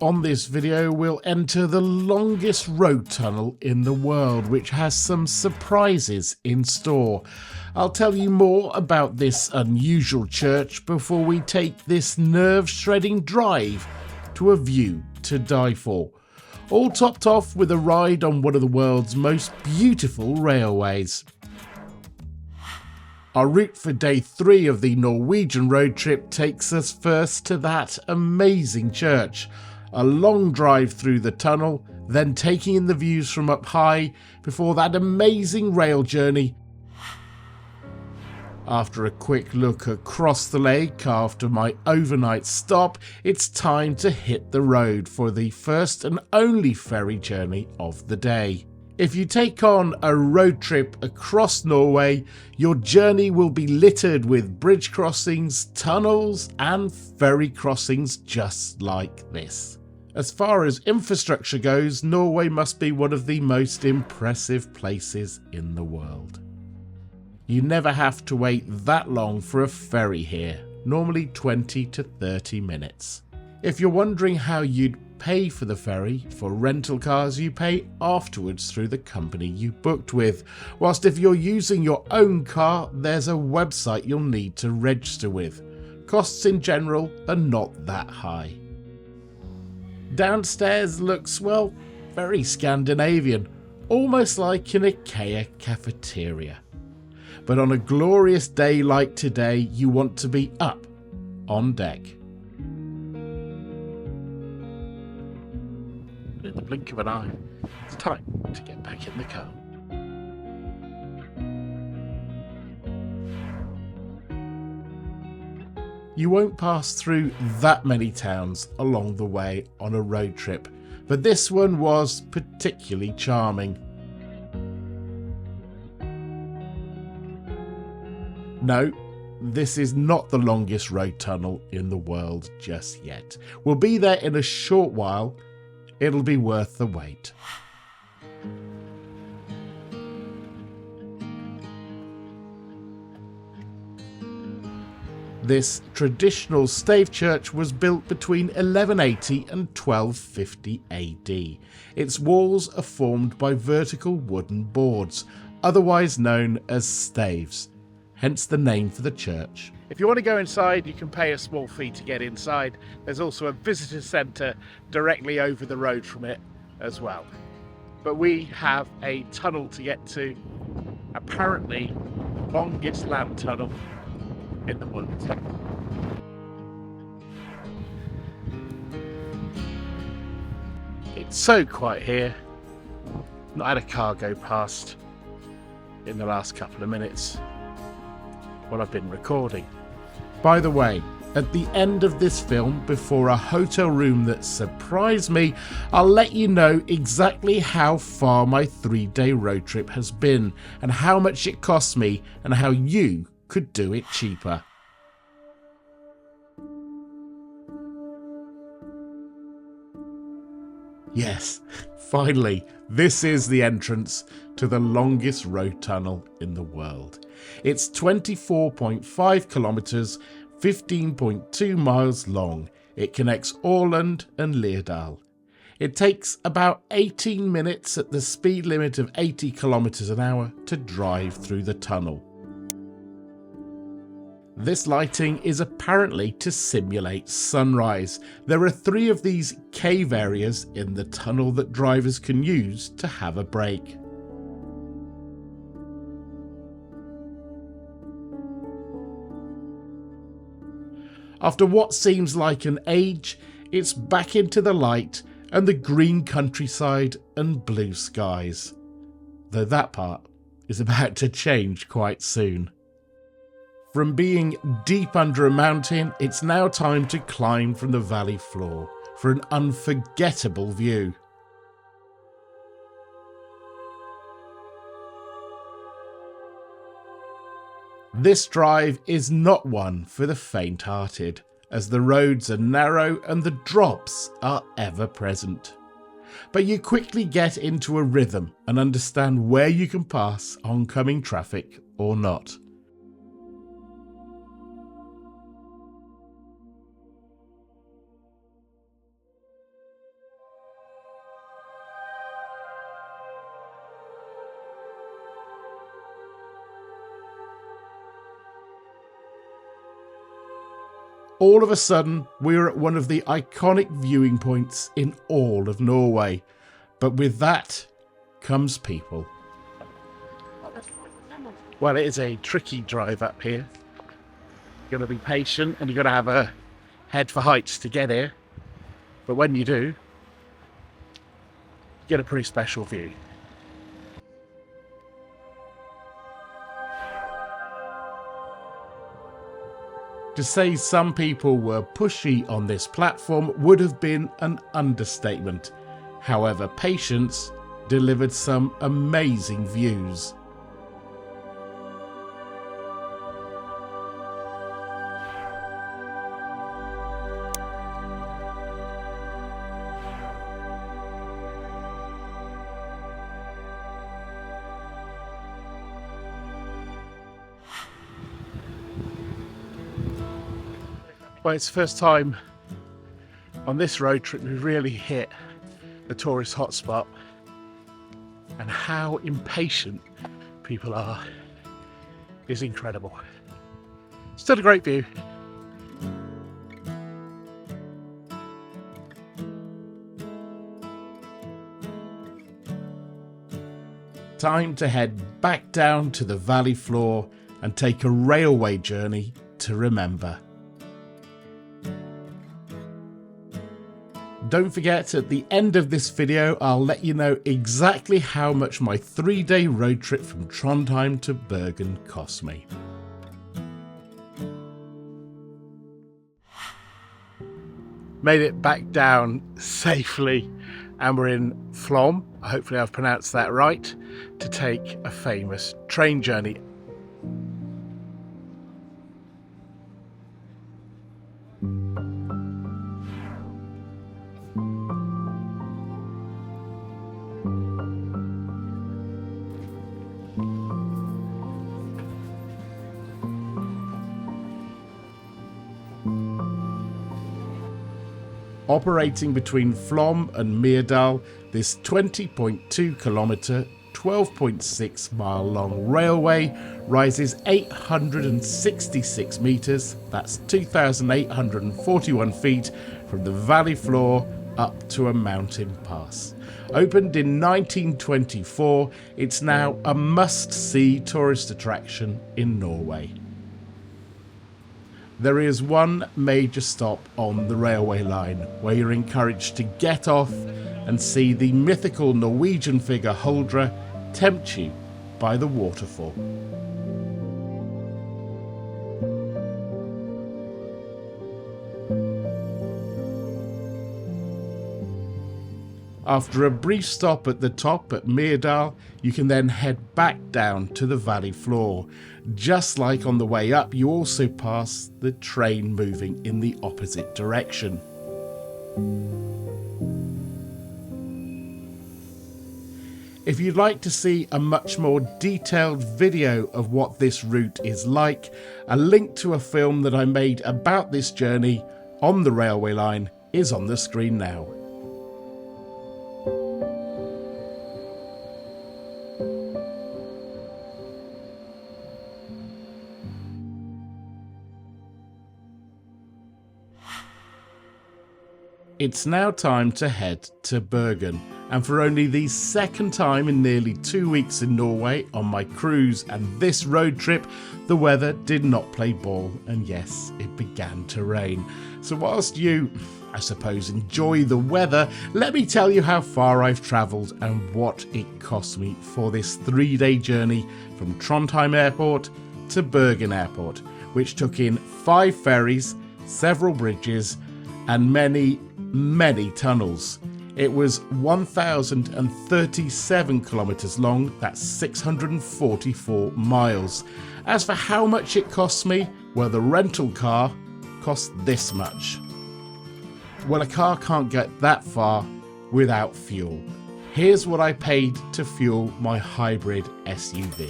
On this video, we'll enter the longest road tunnel in the world, which has some surprises in store. I'll tell you more about this unusual church before we take this nerve-shredding drive to a view to die for. All topped off with a ride on one of the world's most beautiful railways. Our route for day 3 of the Norwegian road trip takes us first to that amazing church. A long drive through the tunnel, then taking in the views from up high before that amazing rail journey. After a quick look across the lake after my overnight stop, it's time to hit the road for the first and only ferry journey of the day. If you take on a road trip across Norway, your journey will be littered with bridge crossings, tunnels and ferry crossings just like this. As far as infrastructure goes, Norway must be one of the most impressive places in the world. You never have to wait that long for a ferry here, normally 20 to 30 minutes. If you're wondering how you'd pay for the ferry, for rental cars you pay afterwards through the company you booked with, whilst if you're using your own car, there's a website you'll need to register with. Costs in general are not that high. Downstairs looks, well, very Scandinavian, almost like an IKEA cafeteria. But on a glorious day like today, you want to be up on deck. In the blink of an eye, it's time to get back in the car. You won't pass through that many towns along the way on a road trip, but this one was particularly charming. No, this is not the longest road tunnel in the world just yet. We'll be there in a short while. It'll be worth the wait. This traditional stave church was built between 1180 and 1250 AD. Its walls are formed by vertical wooden boards, otherwise known as staves, hence the name for the church. If you want to go inside, you can pay a small fee to get inside. There's also a visitor centre directly over the road from it as well. But we have a tunnel to get to, apparently longest land tunnel in the world. It's so quiet here. Not had a car go past in the last couple of minutes while I've been recording. By the way, at the end of this film, before a hotel room that surprised me, I'll let you know exactly how far my 3-day road trip has been and how much it cost me and how you could do it cheaper. Yes, finally, this is the entrance to the longest road tunnel in the world. It's 24.5 kilometres, 15.2 miles long. It connects Åland and Lærdal. It takes about 18 minutes at the speed limit of 80 kilometres an hour to drive through the tunnel. This lighting is apparently to simulate sunrise. There are 3 of these cave areas in the tunnel that drivers can use to have a break. After what seems like an age, it's back into the light and the green countryside and blue skies. Though that part is about to change quite soon. From being deep under a mountain, it's now time to climb from the valley floor for an unforgettable view. This drive is not one for the faint-hearted, as the roads are narrow and the drops are ever present. But you quickly get into a rhythm and understand where you can pass oncoming traffic or not. all of a sudden we're at one of the iconic viewing points in all of Norway. But with that comes people. Well, it is a tricky drive up here. You've got to be patient and you've got to have a head for heights to get here. But when you do, you get a pretty special view. To say some people were pushy on this platform would have been an understatement. However, patience delivered some amazing views. Well, it's the first time on this road trip we really hit the tourist hotspot, and how impatient people are is incredible. Still a great view. Time to head back down to the valley floor and take a railway journey to remember. Don't forget, at the end of this video, I'll let you know exactly how much my 3-day road trip from Trondheim to Bergen cost me. Made it back down safely, and we're in Flom, hopefully I've pronounced that right, to take a famous train journey. Operating between Flom and Lærdal, this 20.2 kilometre, 12.6 mile long railway rises 866 metres, that's 2,841 feet, from the valley floor up to a mountain pass. Opened in 1924, it's now a must-see tourist attraction in Norway. There is one major stop on the railway line where you're encouraged to get off and see the mythical Norwegian figure Huldra tempt you by the waterfall. After a brief stop at the top at Lærdal, you can then head back down to the valley floor. Just like on the way up, you also pass the train moving in the opposite direction. If you'd like to see a much more detailed video of what this route is like, a link to a film that I made about this journey on the railway line is on the screen now. It's now time to head to Bergen, and for only the second time in nearly 2 weeks in Norway on my cruise and this road trip, the weather did not play ball, and yes, it began to rain. So whilst you, I suppose, enjoy the weather, let me tell you how far I've travelled and what it cost me for this 3-day journey from Trondheim Airport to Bergen Airport, which took in 5 ferries, several bridges, and many tunnels. It was 1,037 kilometres long, that's 644 miles. As for how much it cost me, well, the rental car cost this much. Well, a car can't get that far without fuel. Here's what I paid to fuel my hybrid SUV.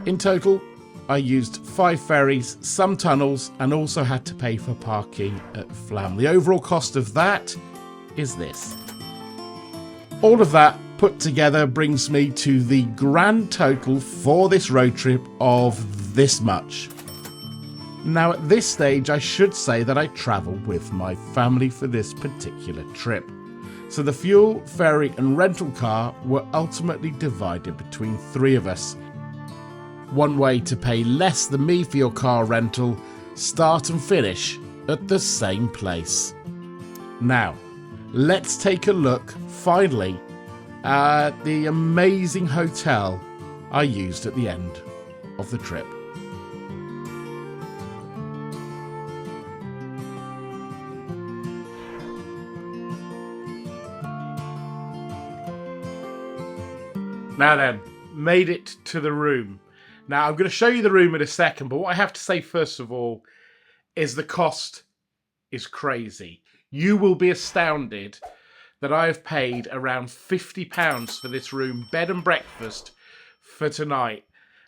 In total, I used 5 ferries, some tunnels, and also had to pay for parking at Flom. The overall cost of that is this. All of that put together brings me to the grand total for this road trip of this much. Now at this stage I should say that I travel with my family for this particular trip. So the fuel, ferry and rental car were ultimately divided between 3 of us. One way to pay less than me for your car rental, start and finish at the same place. Now, let's take a look, finally, at the amazing hotel I used at the end of the trip. Now then, made it to the room. Now I'm going to show you the room in a second, but what I have to say first of all is the cost is crazy. You will be astounded that I have paid around £50 for this room, bed and breakfast, for tonight.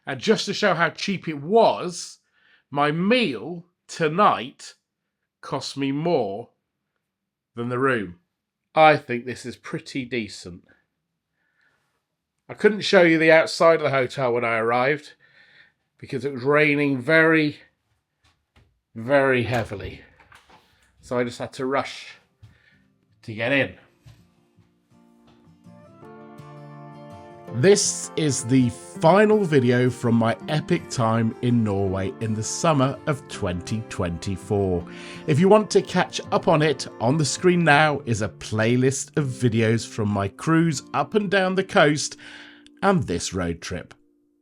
And just to show how cheap it was, my meal tonight cost me more than the room. I think this is pretty decent. I couldn't show you the outside of the hotel when I arrived because it was raining very, very heavily. So I just had to rush to get in. This is the final video from my epic time in Norway in the summer of 2024. If you want to catch up on it, on the screen now is a playlist of videos from my cruise up and down the coast and this road trip.